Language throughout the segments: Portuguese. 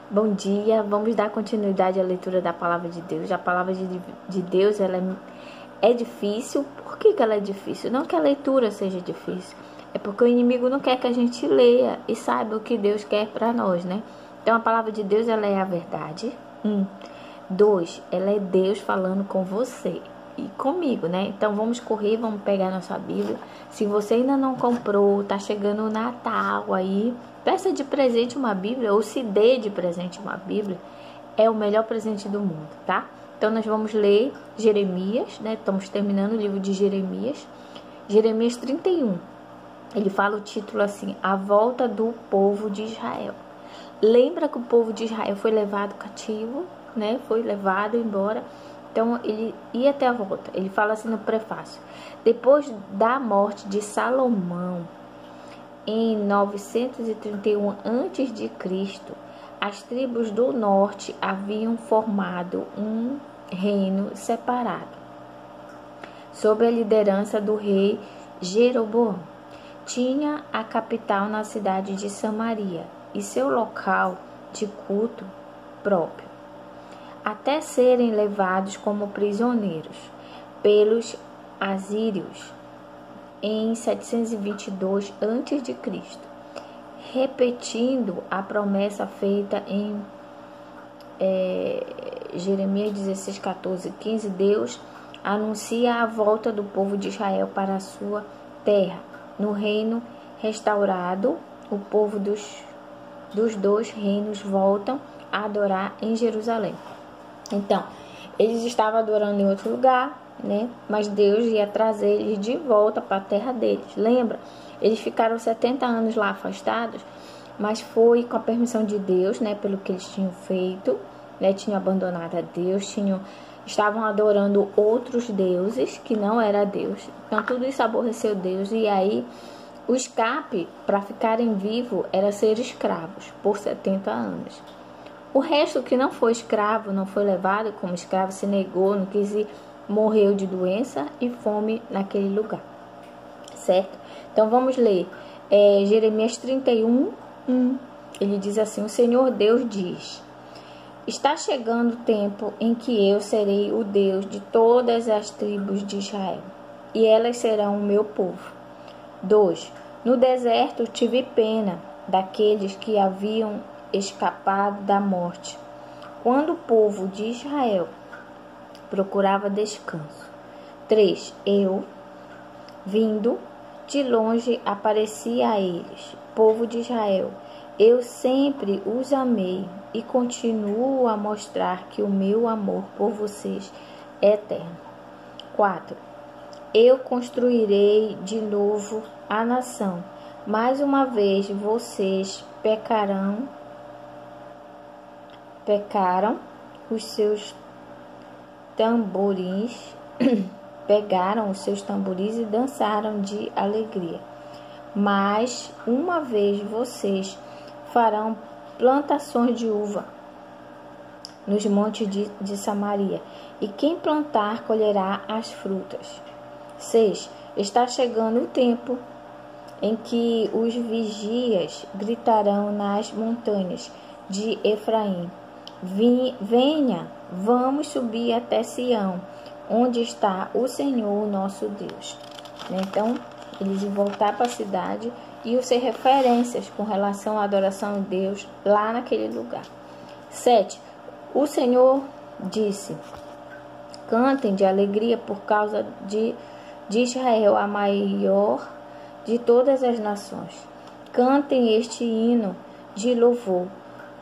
Bom dia, vamos dar continuidade à leitura da Palavra de Deus. A Palavra de Deus, ela é difícil. Por que ela é difícil? Não que a leitura seja difícil, é porque o inimigo não quer que a gente leia e saiba o que Deus quer para nós, né? Então a Palavra de Deus, ela é a verdade. 2, ela é Deus falando com você e comigo, né? Então vamos correr, vamos pegar nossa Bíblia. Se você ainda não comprou, tá chegando o Natal aí, peça de presente uma Bíblia ou se dê de presente uma Bíblia. É o melhor presente do mundo, tá? Então nós vamos ler Jeremias, né? Estamos terminando o livro de Jeremias. Jeremias 31. Ele fala o título assim: A volta do povo de Israel. Lembra que o povo de Israel foi levado cativo, né? Foi levado embora. Então, ele ia até a volta. Ele fala assim no prefácio: depois da morte de Salomão, em 931 a.C., as tribos do norte haviam formado um reino separado, sob a liderança do rei Jeroboão. Tinha a capital na cidade de Samaria e seu local de culto próprio, até serem levados como prisioneiros pelos assírios em 722 a.C., repetindo a promessa feita em Jeremias 16, 14, 15. Deus anuncia a volta do povo de Israel para a sua terra. No reino restaurado, o povo dos dois reinos voltam a adorar em Jerusalém. Então, eles estavam adorando em outro lugar, né? Mas Deus ia trazer eles de volta para a terra deles. Lembra? Eles ficaram 70 anos lá afastados, mas foi com a permissão de Deus, né? Pelo que eles tinham feito, né? Tinham abandonado a Deus, estavam adorando outros deuses que não era Deus. Então, tudo isso aborreceu Deus. E aí, o escape para ficarem vivos era ser escravos por 70 anos. O resto que não foi escravo, não foi levado como escravo, se negou, não quis ir, morreu de doença e fome naquele lugar. Certo? Então vamos ler Jeremias 31, 1. Ele diz assim: o Senhor Deus diz: está chegando o tempo em que eu serei o Deus de todas as tribos de Israel, e elas serão o meu povo. 2. No deserto tive pena daqueles que haviam escapado da morte, quando o povo de Israel procurava descanso. 3. Eu, vindo de longe, apareci a eles. Povo de Israel, eu sempre os amei e continuo a mostrar que o meu amor por vocês é eterno. 4. Eu construirei de novo a nação. Mais uma vez vocês pecaram os seus tamborins, pegaram os seus tamborins e dançaram de alegria. Mais uma vez vocês farão plantações de uva nos montes de Samaria, e quem plantar colherá as frutas. 6. Está chegando o tempo em que os vigias gritarão nas montanhas de Efraim: venha, vamos subir até Sião, onde está o Senhor nosso Deus. Então, eles iam voltar para a cidade e iam ser referências com relação à adoração a Deus lá naquele lugar. 7. O Senhor disse: cantem de alegria por causa de Israel, a maior de todas as nações. Cantem este hino de louvor.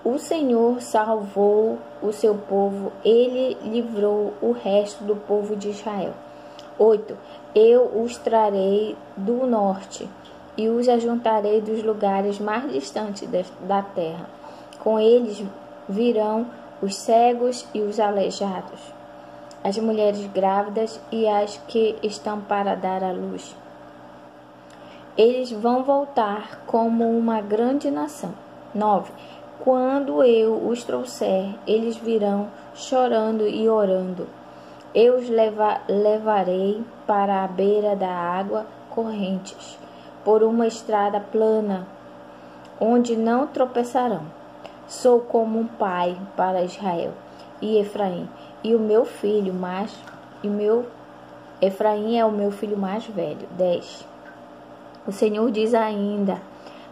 O Senhor salvou o seu povo, ele livrou o resto do povo de Israel. 8. Eu os trarei do norte e os ajuntarei dos lugares mais distantes da terra. Com eles virão os cegos e os aleijados, as mulheres grávidas e as que estão para dar à luz. Eles vão voltar como uma grande nação. 9. Quando eu os trouxer, eles virão chorando e orando. Eu os levarei para a beira da água correntes, por uma estrada plana, onde não tropeçarão. Sou como um pai para Israel e Efraim, e o meu filho mais Efraim é o meu filho mais velho. 10. O Senhor diz ainda: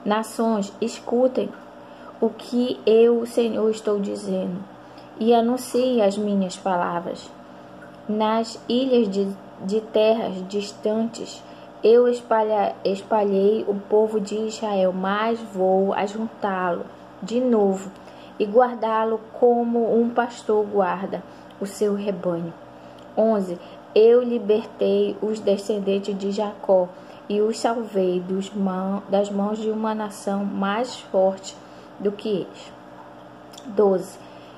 nações, escutem o que eu, o Senhor, estou dizendo, e anuncie as minhas palavras. Nas ilhas de terras distantes, eu espalhei o povo de Israel, mas vou ajuntá-lo de novo e guardá-lo como um pastor guarda o seu rebanho. 11. Eu libertei os descendentes de Jacó e os salvei das mãos de uma nação mais forte do que eles. 12.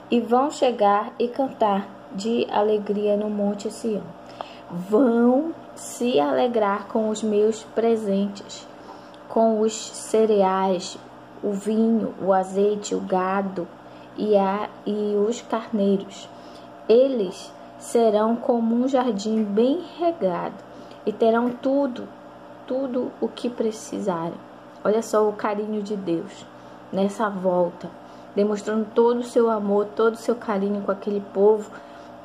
E vão chegar e cantar de alegria no monte Sião. Vão se alegrar com os meus presentes, com os cereais, o vinho, o azeite, o gado e os carneiros. Eles serão como um jardim bem regado e terão tudo o que precisarem. Olha só o carinho de Deus nessa volta, demonstrando todo o seu amor, todo o seu carinho com aquele povo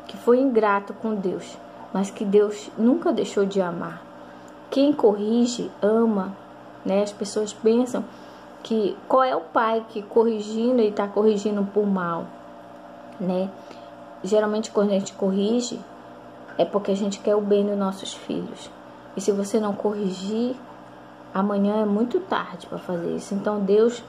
que foi ingrato com Deus, mas que Deus nunca deixou de amar. Quem corrige, ama, né? As pessoas pensam que qual é o pai que corrigindo e está corrigindo por mal, né? Geralmente quando a gente corrige é porque a gente quer o bem dos nossos filhos. E se você não corrigir, amanhã é muito tarde para fazer isso. Então Deus,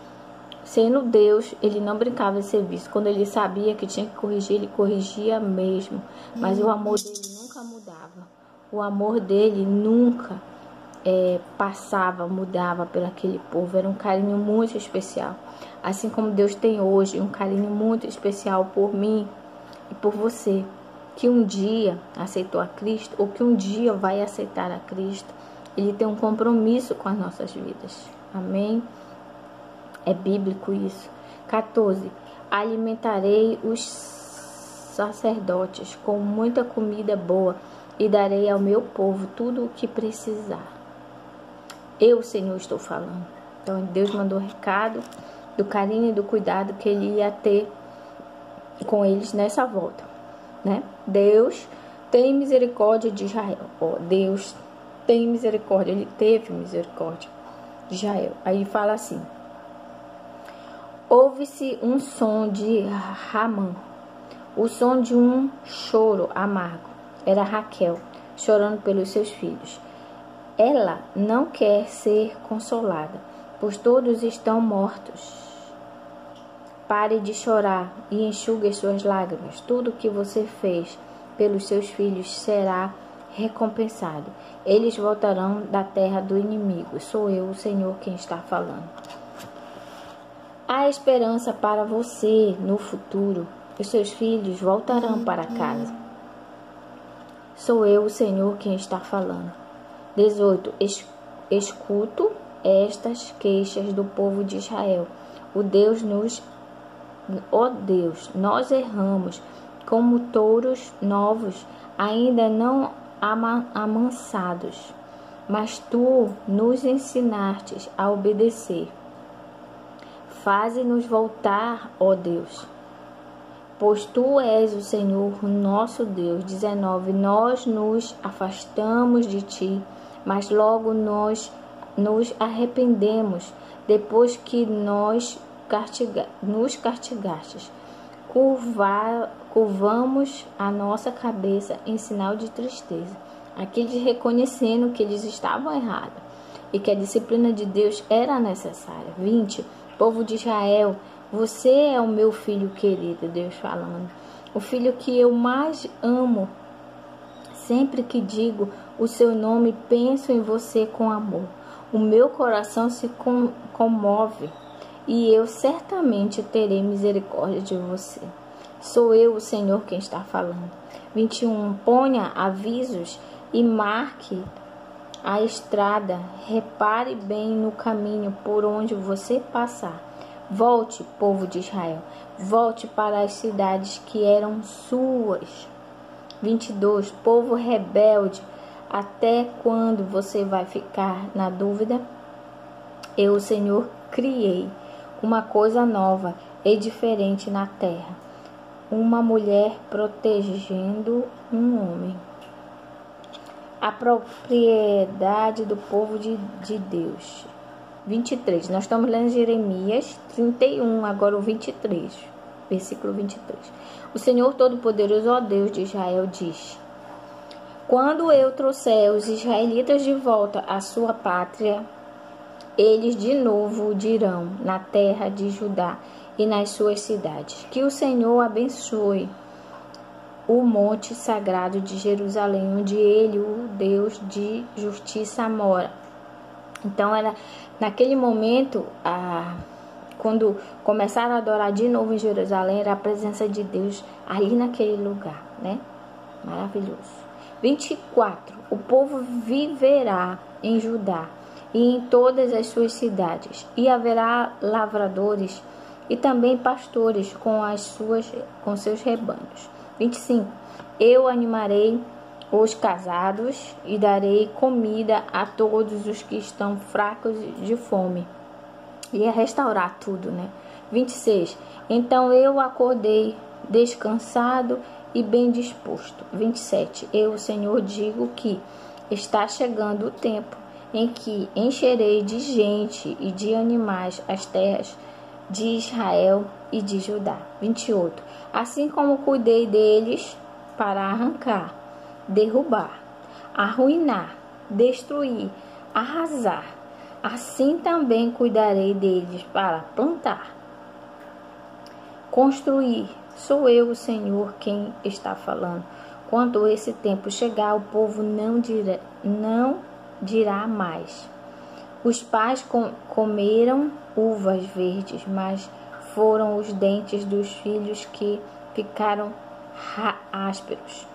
sendo Deus, ele não brincava de serviço. Quando ele sabia que tinha que corrigir, ele corrigia mesmo. Mas o amor dele nunca mudava. O amor dele nunca mudava por aquele povo. Era um carinho muito especial. Assim como Deus tem hoje um carinho muito especial por mim e por você, que um dia aceitou a Cristo ou que um dia vai aceitar a Cristo. Ele tem um compromisso com as nossas vidas. Amém? É bíblico isso. 14. Alimentarei os sacerdotes com muita comida boa e darei ao meu povo tudo o que precisar. Eu, Senhor, estou falando. Então Deus mandou o recado do carinho e do cuidado que ele ia ter com eles nessa volta, né? Deus tem misericórdia de Israel. Deus tem misericórdia. Ele teve misericórdia de Israel. Aí fala assim: ouve-se um som de Ramã, o som de um choro amargo. Era Raquel chorando pelos seus filhos. Ela não quer ser consolada, pois todos estão mortos. Pare de chorar e enxugue as suas lágrimas. Tudo o que você fez pelos seus filhos será recompensado. Eles voltarão da terra do inimigo. Sou eu, o Senhor, quem está falando. Há esperança para você no futuro. Os seus filhos voltarão para casa. Sou eu, o Senhor, quem está falando. 18. Escuto estas queixas do povo de Israel. Ó Deus, nós erramos como touros novos, ainda não amansados, mas tu nos ensinaste a obedecer. Faze-nos voltar, ó Deus, pois tu és o Senhor, nosso Deus. 19. Nós nos afastamos de ti, mas logo nós nos arrependemos depois que nos castigastes. Curvamos a nossa cabeça em sinal de tristeza. Aqueles reconhecendo que eles estavam errados e que a disciplina de Deus era necessária. 20. Povo de Israel, você é o meu filho querido, Deus falando. O filho que eu mais amo. Sempre que digo o seu nome, penso em você com amor. O meu coração se comove e eu certamente terei misericórdia de você. Sou eu, o Senhor, quem está falando. 21. Ponha avisos e marque a estrada. Repare bem no caminho por onde você passar. Volte, povo de Israel. Volte para as cidades que eram suas. 22. Povo rebelde, até quando você vai ficar na dúvida? Eu, o Senhor, criei uma coisa nova. e diferente na terra. Uma mulher protegendo um homem. A propriedade do povo de Deus. 23. Nós estamos lendo Jeremias 31, agora o 23. Versículo 23. O Senhor Todo-Poderoso, ó Deus de Israel, diz: quando eu trouxer os israelitas de volta à sua pátria, eles de novo dirão na terra de Judá e nas suas cidades: que o Senhor abençoe o monte sagrado de Jerusalém, onde ele, o Deus de justiça, mora. Então, naquele momento, quando começaram a adorar de novo em Jerusalém, era a presença de Deus ali naquele lugar, né? Maravilhoso. 24. O povo viverá em Judá e em todas as suas cidades, e haverá lavradores e também pastores com seus rebanhos. 25. Eu animarei os casados e darei comida a todos os que estão fracos de fome. Ia restaurar tudo, né? 26. Então eu acordei descansado e bem disposto. 27. Eu, o Senhor, digo que está chegando o tempo em que encherei de gente e de animais as terras de Israel e de Judá. 28. Assim como cuidei deles para arrancar, derrubar, arruinar, destruir, arrasar, assim também cuidarei deles para plantar, construir. Sou eu, o Senhor, quem está falando. Quando esse tempo chegar, o povo não dirá mais: os pais comeram uvas verdes, mas foram os dentes dos filhos que ficaram ásperos.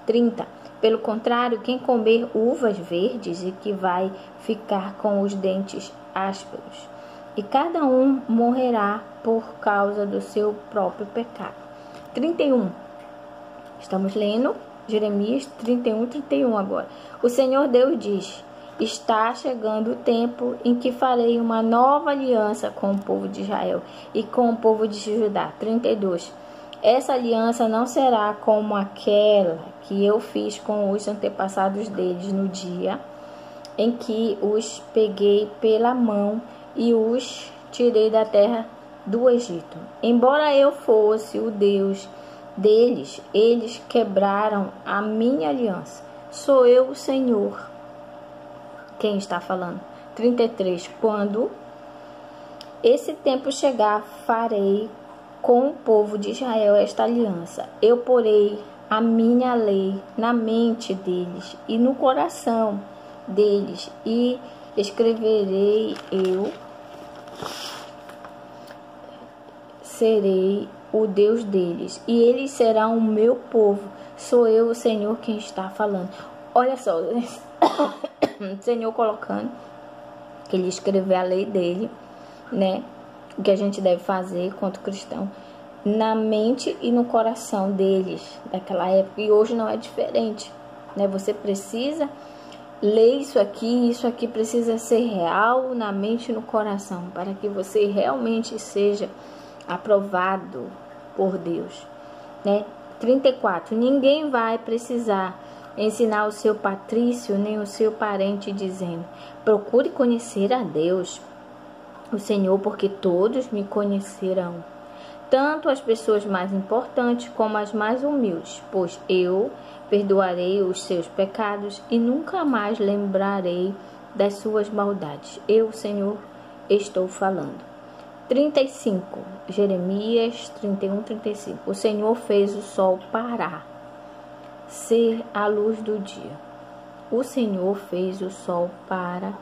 30. Pelo contrário, quem comer uvas verdes e que vai ficar com os dentes ásperos, e cada um morrerá por causa do seu próprio pecado. 31. Estamos lendo Jeremias 31, 31 agora. O Senhor Deus diz: está chegando o tempo em que farei uma nova aliança com o povo de Israel e com o povo de Judá. 32. Essa aliança não será como aquela que eu fiz com os antepassados deles no dia em que os peguei pela mão e os tirei da terra do Egito. Embora eu fosse o Deus deles, eles quebraram a minha aliança. Sou eu, o Senhor, quem está falando. 33. Quando esse tempo chegar, farei com o povo de Israel esta aliança. Eu porei a minha lei na mente deles e no coração deles, e escreverei eu, serei o Deus deles, e eles serão o meu povo. Sou eu, o Senhor, quem está falando. Olha só, o Senhor colocando que ele escreveu a lei dele, né? O que a gente deve fazer quanto cristão, na mente e no coração deles, daquela época. E hoje não é diferente, né? Você precisa ler isso aqui precisa ser real na mente e no coração, para que você realmente seja aprovado por Deus, né? 34. Ninguém vai precisar ensinar o seu patrício nem o seu parente, dizendo: procure conhecer a Deus, o Senhor, porque todos me conhecerão, tanto as pessoas mais importantes como as mais humildes, pois eu perdoarei os seus pecados e nunca mais lembrarei das suas maldades. Eu, Senhor, estou falando. 35. Jeremias 31, 35. O Senhor fez o sol parar, ser a luz do dia. O Senhor fez o sol para...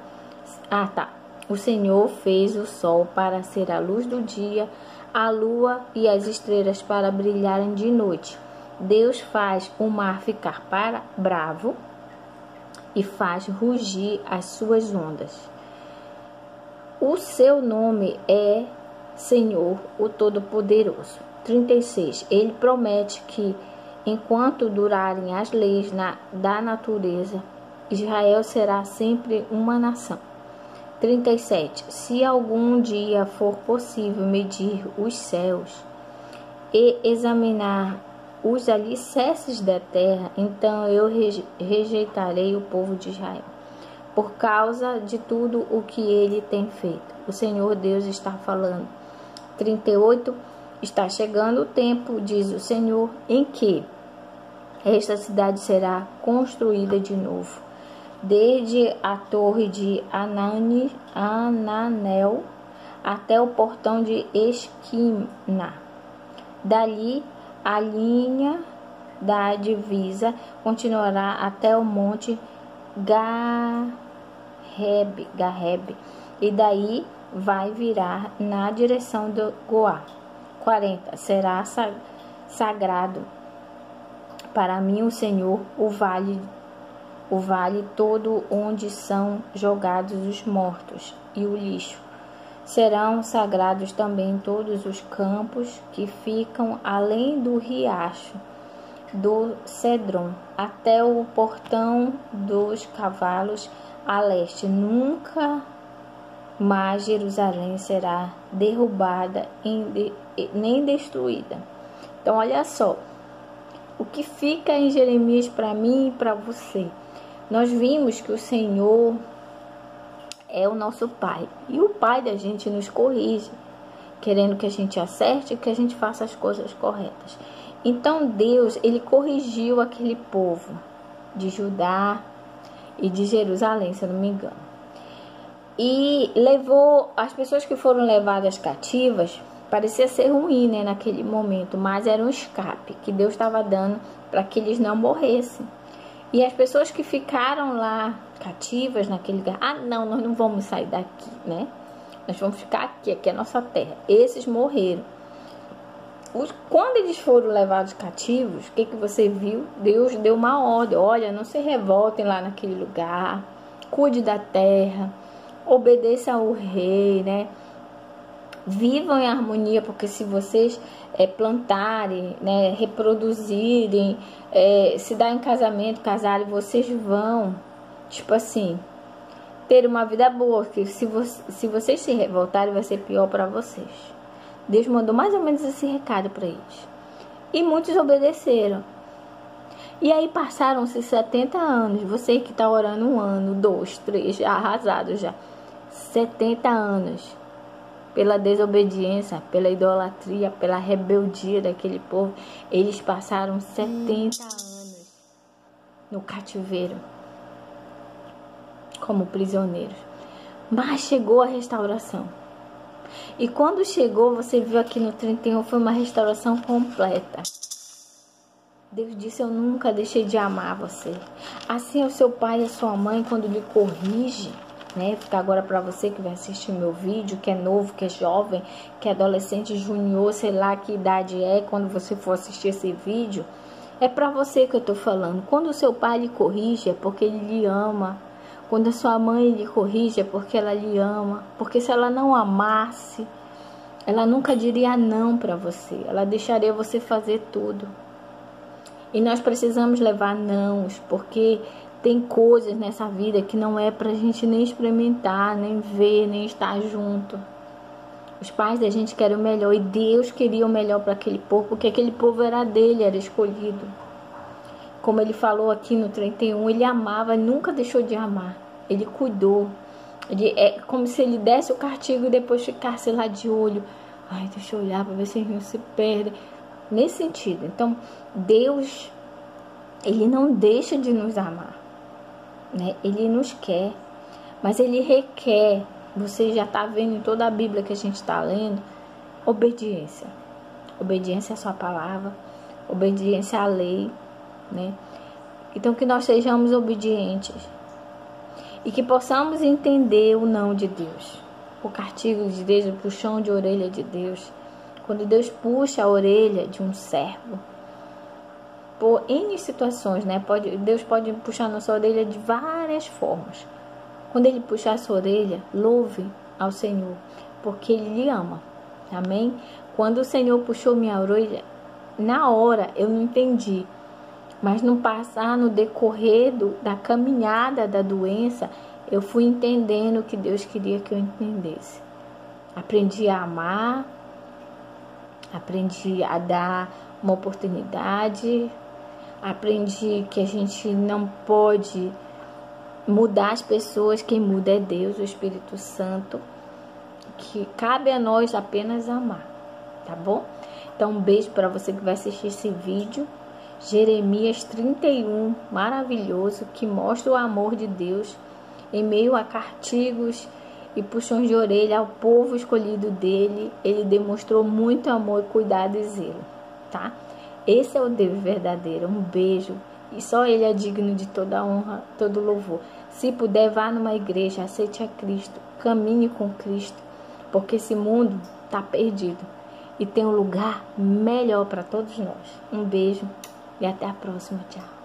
O Senhor fez o sol para ser a luz do dia, a lua e as estrelas para brilharem de noite. Deus faz o mar ficar bravo e faz rugir as suas ondas. O seu nome é Senhor, o Todo-Poderoso. 36. Ele promete que, enquanto durarem as leis da natureza, Israel será sempre uma nação. 37. Se algum dia for possível medir os céus e examinar os alicerces da terra, então eu rejeitarei o povo de Israel, por causa de tudo o que ele tem feito. O Senhor Deus está falando. 38. Está chegando o tempo, diz o Senhor, em que esta cidade será construída de novo, desde a torre de Ananel até o portão de Esquina. Dali, a linha da divisa continuará até o monte Gareb, e daí vai virar na direção do Goá. 40. Será sagrado para mim, o Senhor, o vale todo onde são jogados os mortos e o lixo. Serão sagrados também todos os campos que ficam além do riacho do Cedron, até o portão dos cavalos a leste. Nunca mais Jerusalém será derrubada nem destruída. Então, olha só o que fica em Jeremias para mim e para você. Nós vimos que o Senhor é o nosso Pai, e o Pai da gente nos corrige, querendo que a gente acerte e que a gente faça as coisas corretas. Então Deus, ele corrigiu aquele povo de Judá e de Jerusalém, se eu não me engano, e levou as pessoas que foram levadas cativas. Parecia ser ruim, né, naquele momento, mas era um escape que Deus estava dando para que eles não morressem. E as pessoas que ficaram lá cativas naquele lugar, não, nós não vamos sair daqui, né? Nós vamos ficar aqui é a nossa terra. Esses morreram. Quando eles foram levados cativos, o que você viu? Deus deu uma ordem: olha, não se revoltem lá naquele lugar, cuide da terra, obedeça ao rei, né? Vivam em harmonia, porque se vocês plantarem, né, reproduzirem, se dar em casamento, casarem, vocês vão, tipo assim, ter uma vida boa, porque se vocês se revoltarem, vai ser pior para vocês. Deus mandou mais ou menos esse recado para eles. E muitos obedeceram. E aí passaram-se 70 anos. Você que está orando 1 ano, 2, 3, já arrasado já. 70 anos. Pela desobediência, pela idolatria, pela rebeldia daquele povo. Eles passaram 70 anos no cativeiro, como prisioneiros. Mas chegou a restauração. E quando chegou, você viu aqui no 31, foi uma restauração completa. Deus disse: eu nunca deixei de amar você. Assim é o seu pai e a sua mãe quando lhe corrige, né? Fica agora para você que vai assistir meu vídeo, que é novo, que é jovem, que é adolescente, junior, sei lá que idade é, quando você for assistir esse vídeo, é para você que eu tô falando. Quando o seu pai lhe corrige, é porque ele lhe ama. Quando a sua mãe lhe corrige, é porque ela lhe ama. Porque se ela não amasse, ela nunca diria não para você. Ela deixaria você fazer tudo. E nós precisamos levar nãos, porque tem coisas nessa vida que não é pra gente nem experimentar, nem ver, nem estar junto. Os pais da gente querem o melhor, e Deus queria o melhor para aquele povo, porque aquele povo era dele, era escolhido. Como ele falou aqui no 31, ele amava, nunca deixou de amar. Ele cuidou. É como se ele desse o castigo e depois ficasse lá de olho. Ai, deixa eu olhar para ver se eles não se perdem. Nesse sentido. Então, Deus, ele não deixa de nos amar, né? Ele nos quer, mas ele requer, você já está vendo em toda a Bíblia que a gente está lendo, obediência. Obediência à sua palavra, obediência à lei, né? Então, que nós sejamos obedientes e que possamos entender o não de Deus, o castigo de Deus, o puxão de orelha de Deus. Quando Deus puxa a orelha de um servo, por N situações, né? Deus pode puxar nossa orelha de várias formas. Quando Ele puxar a sua orelha, louve ao Senhor, porque Ele lhe ama. Amém? Quando o Senhor puxou minha orelha, na hora eu não entendi. Mas no passar, no decorrer da caminhada da doença, eu fui entendendo o que Deus queria que eu entendesse. Aprendi a amar, aprendi a dar uma oportunidade, aprendi que a gente não pode mudar as pessoas, quem muda é Deus, o Espírito Santo, que cabe a nós apenas amar, tá bom? Então, um beijo para você que vai assistir esse vídeo. Jeremias 31, maravilhoso, que mostra o amor de Deus em meio a castigos e puxões de orelha ao povo escolhido dele. Ele demonstrou muito amor, cuidado e zelo, tá? Esse é o Deus verdadeiro. Um beijo. E só Ele é digno de toda honra, todo louvor. Se puder, vá numa igreja, aceite a Cristo, caminhe com Cristo, porque esse mundo está perdido e tem um lugar melhor para todos nós. Um beijo e até a próxima. Tchau.